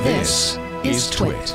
This is TWiT.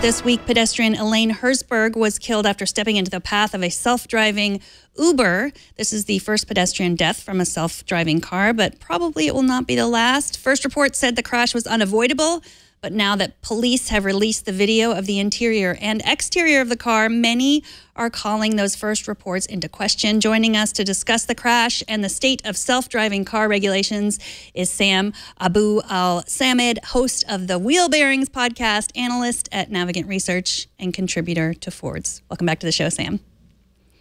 This week, pedestrian Elaine Herzberg was killed after stepping into the path of a self-driving Uber. This is the first pedestrian death from a self-driving car, but probably it will not be the last. First reports said the crash was unavoidable, but now that police have released the video of the interior and exterior of the car, many are calling those first reports into question. Joining us to discuss the crash and the state of self-driving car regulations is Sam Abuelsamid, host of the Wheel Bearings podcast, analyst at Navigant Research, and contributor to Fords. Welcome back to the show, Sam.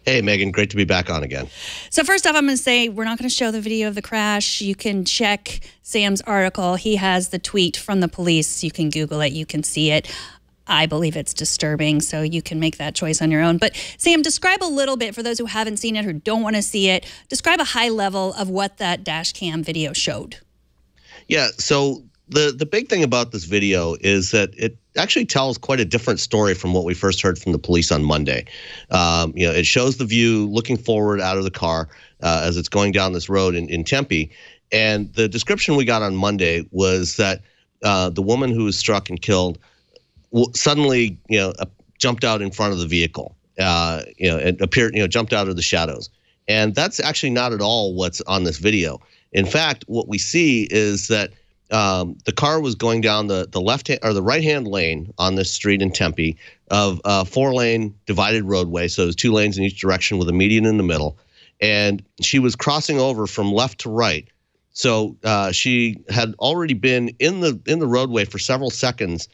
Hey, Megan. Great to be back on again. So first off, I'm going to say we're not going to show the video of the crash. You can check Sam's article. He has the tweet from the police. You can Google it. You can see it. I believe it's disturbing, so you can make that choice on your own. But Sam, describe a little bit, for those who haven't seen it, who don't want to see it, describe a high level of what that dash cam video showed. Yeah, so the big thing about this video is that it actually tells quite a different story from what we first heard from the police on Monday. It shows the view looking forward out of the car as it's going down this road in Tempe. And the description we got on Monday was that the woman who was struck and killed suddenly, jumped out in front of the vehicle. It appeared, jumped out of the shadows. And that's actually not at all what's on this video. In fact, what we see is that the car was going down the left hand or the right hand lane on this street in Tempe of a 4-lane divided roadway. So there's 2 lanes in each direction with a median in the middle. And she was crossing over from left to right. So she had already been in the roadway for several seconds,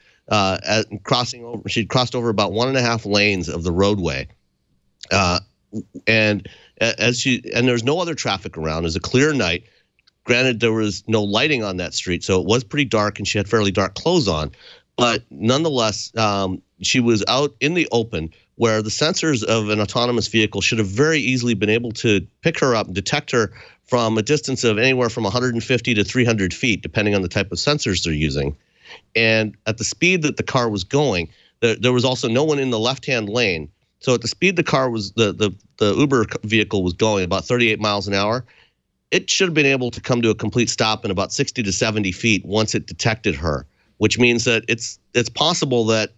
crossing over. She'd crossed over about 1.5 lanes of the roadway. And there's no other traffic around. It was a clear night. Granted, there was no lighting on that street, so it was pretty dark, and she had fairly dark clothes on. But nonetheless, she was out in the open where the sensors of an autonomous vehicle should have very easily been able to pick her up and detect her from a distance of anywhere from 150 to 300 feet, depending on the type of sensors they're using. And at the speed that the car was going, there was also no one in the left-hand lane. So at the speed the car was, the Uber vehicle was going, about 38 miles an hour, it should have been able to come to a complete stop in about 60 to 70 feet once it detected her, which means that it's possible that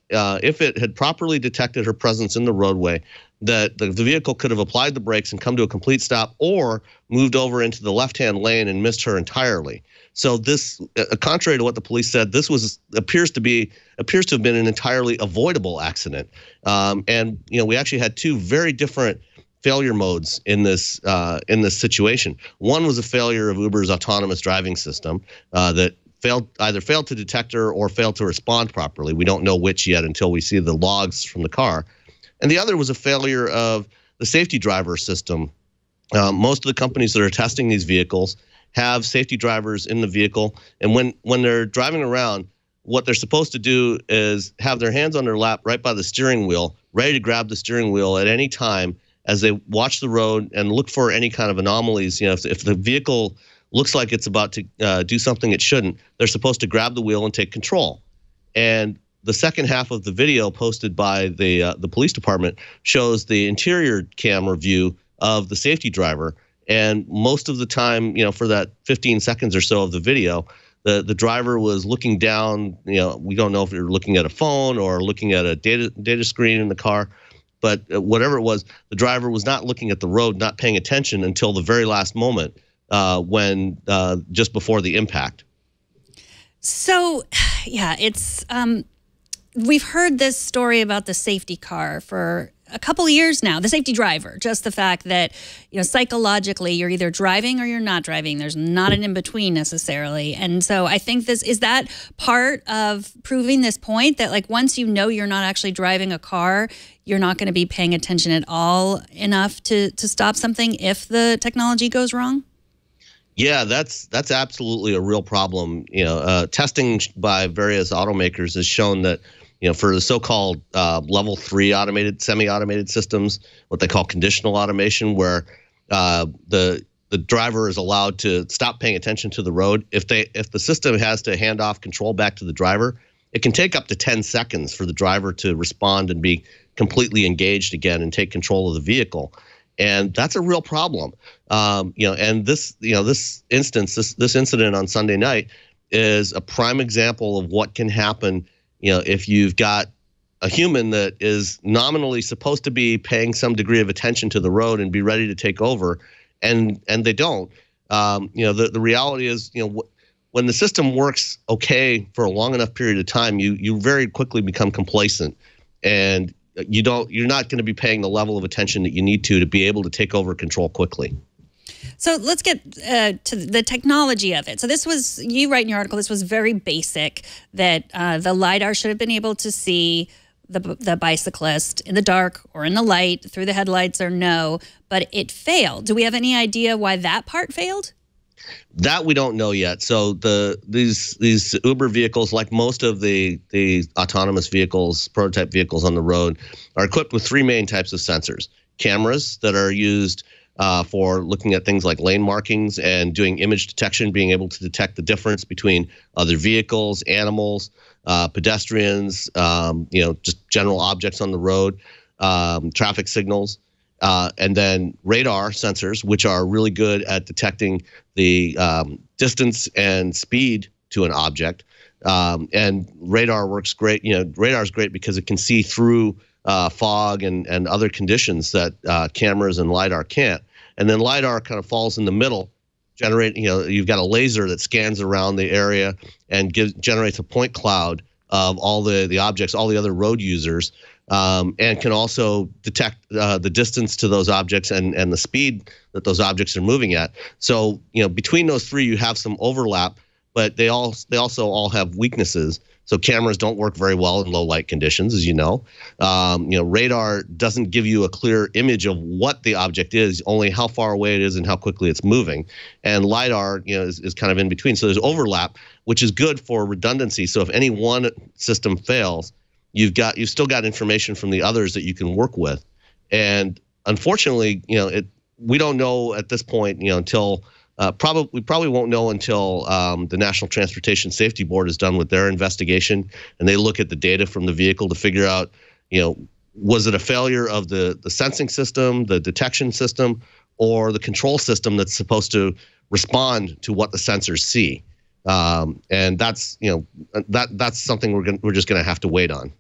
if it had properly detected her presence in the roadway, that the vehicle could have applied the brakes and come to a complete stop, or moved over into the left-hand lane and missed her entirely. So this, contrary to what the police said, this appears to have been an entirely avoidable accident. And we actually had 2 very different failure modes in this situation. One was a failure of Uber's autonomous driving system that either failed to detect her or failed to respond properly. We don't know which yet until we see the logs from the car. And the other was a failure of the safety driver system. Most of the companies that are testing these vehicles have safety drivers in the vehicle, and when they're driving around, what they're supposed to do is have their hands on their lap right by the steering wheel, ready to grab the steering wheel at any time as they watch the road and look for any kind of anomalies. If the vehicle looks like it's about to do something it shouldn't, they're supposed to grab the wheel and take control. And the second half of the video posted by the police department shows the interior camera view of the safety driver. And most of the time, for that 15 seconds or so of the video, the driver was looking down. We don't know if they were looking at a phone or looking at a data screen in the car. But whatever it was, the driver was not looking at the road, not paying attention until the very last moment when just before the impact. So, yeah, it's we've heard this story about the safety car for a couple of years now, the safety driver, just the fact that, psychologically you're either driving or you're not driving. There's not an in-between necessarily. And so I think is that part of proving this point that once you're not actually driving a car, you're not going to be paying attention at all enough to stop something if the technology goes wrong? Yeah, that's absolutely a real problem. Testing by various automakers has shown that, for the so-called level 3 automated, semi-automated systems, what they call conditional automation, where the driver is allowed to stop paying attention to the road. If the system has to hand off control back to the driver, it can take up to 10 seconds for the driver to respond and be completely engaged again and take control of the vehicle. And that's a real problem. And this incident on Sunday night is a prime example of what can happen, if you've got a human that is nominally supposed to be paying some degree of attention to the road and be ready to take over, and they don't. The reality is, when the system works okay for a long enough period of time, you very quickly become complacent, and you're not going to be paying the level of attention that you need to be able to take over control quickly. So let's get to the technology of it. So this was, you write in your article, this was very basic, that the LIDAR should have been able to see the bicyclist in the dark or in the light, through the headlights or no, but it failed. Do we have any idea why that part failed? That we don't know yet. So these Uber vehicles, like most of the autonomous vehicles, prototype vehicles on the road, are equipped with three main types of sensors. Cameras that are used for looking at things like lane markings and doing image detection, being able to detect the difference between other vehicles, animals, pedestrians, just general objects on the road, traffic signals. And then radar sensors, which are really good at detecting the distance and speed to an object. And radar works great. Radar is great because it can see through fog and other conditions that cameras and LIDAR can't. And then LIDAR kind of falls in the middle, you've got a laser that scans around the area and generates a point cloud of all the objects, all the other road users, and can also detect the distance to those objects and the speed that those objects are moving at. So, between those three, you have some overlap, but they also all have weaknesses. So cameras don't work very well in low light conditions, as you know. Radar doesn't give you a clear image of what the object is, only how far away it is and how quickly it's moving. And LIDAR, is kind of in between. So there's overlap, which is good for redundancy. So if any one system fails, you've still got information from the others that you can work with. And unfortunately, we don't know at this point, until we probably won't know until the National Transportation Safety Board is done with their investigation and they look at the data from the vehicle to figure out, was it a failure of the sensing system, the detection system, or the control system that's supposed to respond to what the sensors see? And that's that's something we're just gonna have to wait on.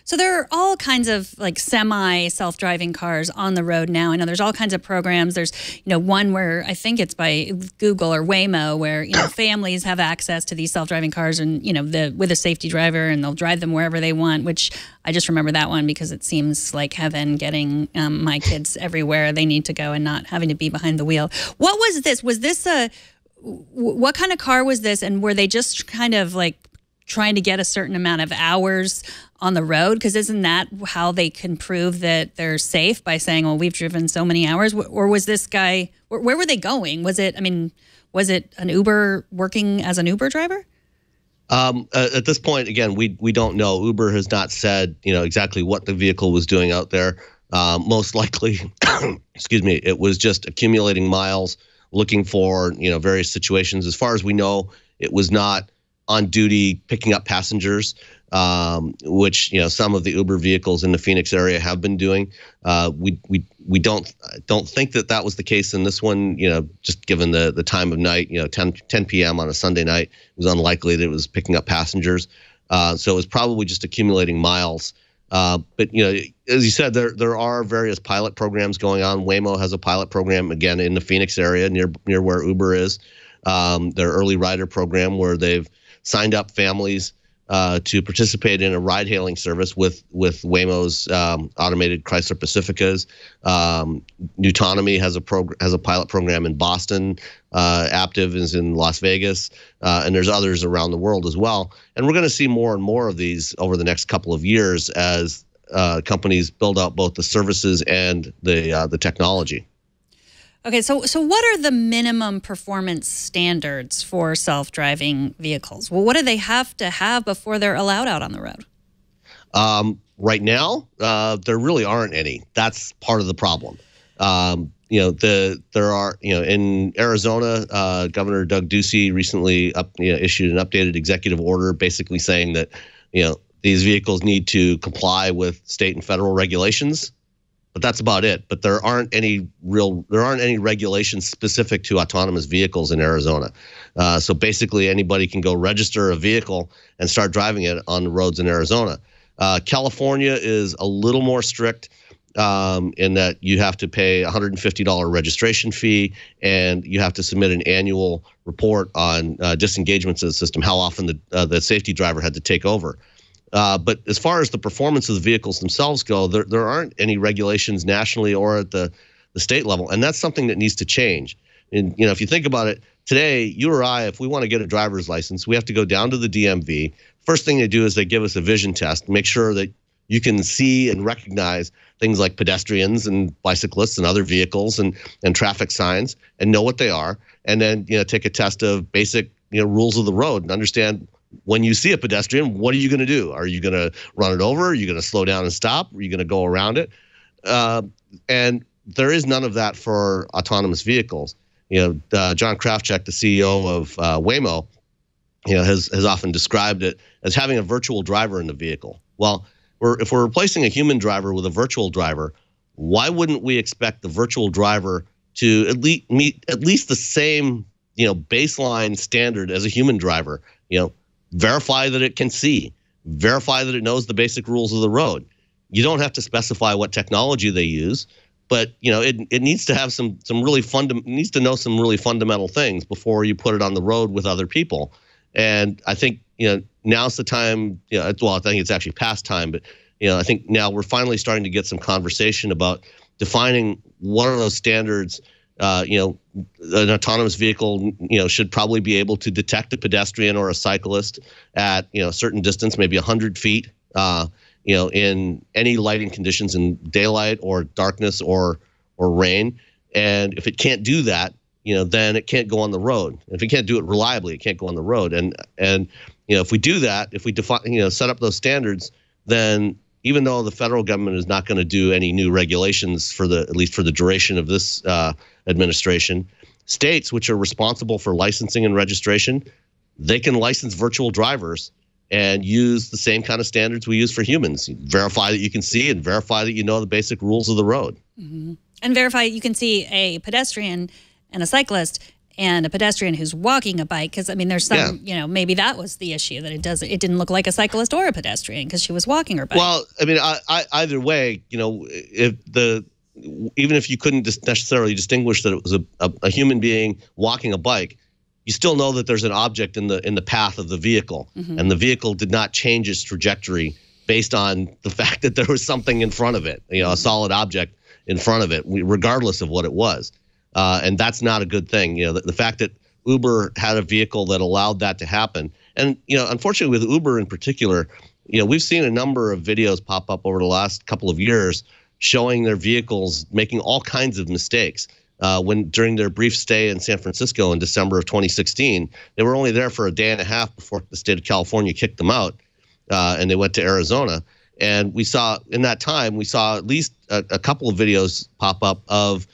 So there are all kinds of like semi self-driving cars on the road now. I know there's all kinds of programs. There's, one where I think it's by Google or Waymo where, families have access to these self-driving cars and, with a safety driver, and they'll drive them wherever they want, which I just remember that one because it seems like heaven, getting my kids everywhere they need to go and not having to be behind the wheel. What was this? Was this what kind of car was this? And were they just kind of like trying to get a certain amount of hours on the road? Because isn't that how they can prove that they're safe, by saying, well, we've driven so many hours? Or was this guy, where were they going? Was it an Uber working as an Uber driver? At this point, again, we don't know. Uber has not said, exactly what the vehicle was doing out there. Most likely, excuse me, it was just accumulating miles, looking for, various situations. As far as we know, it was not on duty picking up passengers, which some of the Uber vehicles in the Phoenix area have been doing. We don't think that was the case in this one. Just given the time of night, 10 p.m. on a Sunday night, it was unlikely that it was picking up passengers. So it was probably just accumulating miles. But as you said, there are various pilot programs going on. Waymo has a pilot program again in the Phoenix area near where Uber is. Their early rider program where they've signed up families to participate in a ride-hailing service with Waymo's automated Chrysler Pacificas. Nutonomy has a pilot program in Boston. Aptiv is in Las Vegas, and there's others around the world as well. And we're going to see more and more of these over the next couple of years as companies build out both the services and the technology. Okay, so what are the minimum performance standards for self-driving vehicles? Well, what do they have to have before they're allowed out on the road? Right now, there really aren't any. That's part of the problem. There are, in Arizona, Governor Doug Ducey recently issued an updated executive order basically saying that, these vehicles need to comply with state and federal regulations. but that's about it. But there aren't any regulations specific to autonomous vehicles in Arizona. So basically, anybody can go register a vehicle and start driving it on the roads in Arizona. California is a little more strict in that you have to pay $150 registration fee, and you have to submit an annual report on disengagements of the system, how often the safety driver had to take over. But as far as the performance of the vehicles themselves go, there aren't any regulations nationally or at the state level, and that's something that needs to change. And if you think about it, today, you or I, if we want to get a driver's license, we have to go down to the DMV. First thing they do is they give us a vision test, make sure that you can see and recognize things like pedestrians and bicyclists and other vehicles and traffic signs and know what they are, and then take a test of basic rules of the road and understand. When you see a pedestrian, what are you going to do? Are you going to run it over? Are you going to slow down and stop? Are you going to go around it? And there is none of that for autonomous vehicles. John Krafchick, the CEO of Waymo, has often described it as having a virtual driver in the vehicle. Well, if we're replacing a human driver with a virtual driver, why wouldn't we expect the virtual driver to meet at least the same baseline standard as a human driver? Verify that it can see, verify that it knows the basic rules of the road. You don't have to specify what technology they use, but it needs to have needs to know some really fundamental things before you put it on the road with other people. And I think now's the time. Well, I think it's actually past time, but I think now we're finally starting to get some conversation about defining what are those standards. An autonomous vehicle, should probably be able to detect a pedestrian or a cyclist at, a certain distance, maybe 100 feet, in any lighting conditions in daylight or darkness or rain. And if it can't do that, then it can't go on the road. If it can't do it reliably, it can't go on the road. And if we do that, if we define, set up those standards, then even though the federal government is not going to do any new regulations at least for the duration of this administration, states which are responsible for licensing and registration, they can license virtual drivers and use the same kind of standards we use for humans. Verify that you can see and verify that you know the basic rules of the road. Mm-hmm. And verify you can see a pedestrian and a cyclist and a pedestrian who's walking a bike, because there's some, maybe that was the issue, that it didn't look like a cyclist or a pedestrian because she was walking her bike. Well, either way, even if you couldn't necessarily distinguish that it was a human being walking a bike, you still know that there's an object in the path of the vehicle, mm-hmm. and the vehicle did not change its trajectory based on the fact that there was something in front of it, a solid object in front of it, regardless of what it was. And that's not a good thing. The fact that Uber had a vehicle that allowed that to happen. And, unfortunately with Uber in particular, we've seen a number of videos pop up over the last couple of years showing their vehicles making all kinds of mistakes. During their brief stay in San Francisco in December of 2016, they were only there for a day and a half before the state of California kicked them out, and they went to Arizona. And in that time, we saw at least a couple of videos pop up of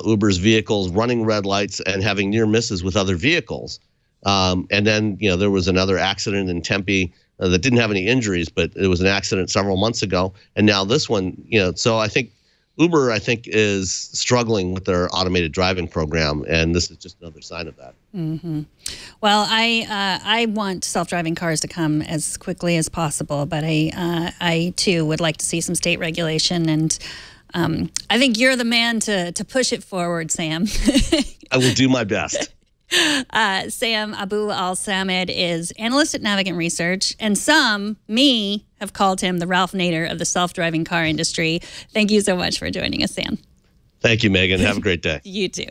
Uber's vehicles running red lights and having near misses with other vehicles. And then, there was another accident in Tempe that didn't have any injuries, but it was an accident several months ago. And now this one, so I think Uber, is struggling with their automated driving program, and this is just another sign of that. Mm-hmm. Well, I want self-driving cars to come as quickly as possible, but I too would like to see some state regulation, and I think you're the man to push it forward, Sam. I will do my best. Sam Abuelsamid is analyst at Navigant Research, and me, have called him the Ralph Nader of the self-driving car industry. Thank you so much for joining us, Sam. Thank you, Megan. Have a great day. You too.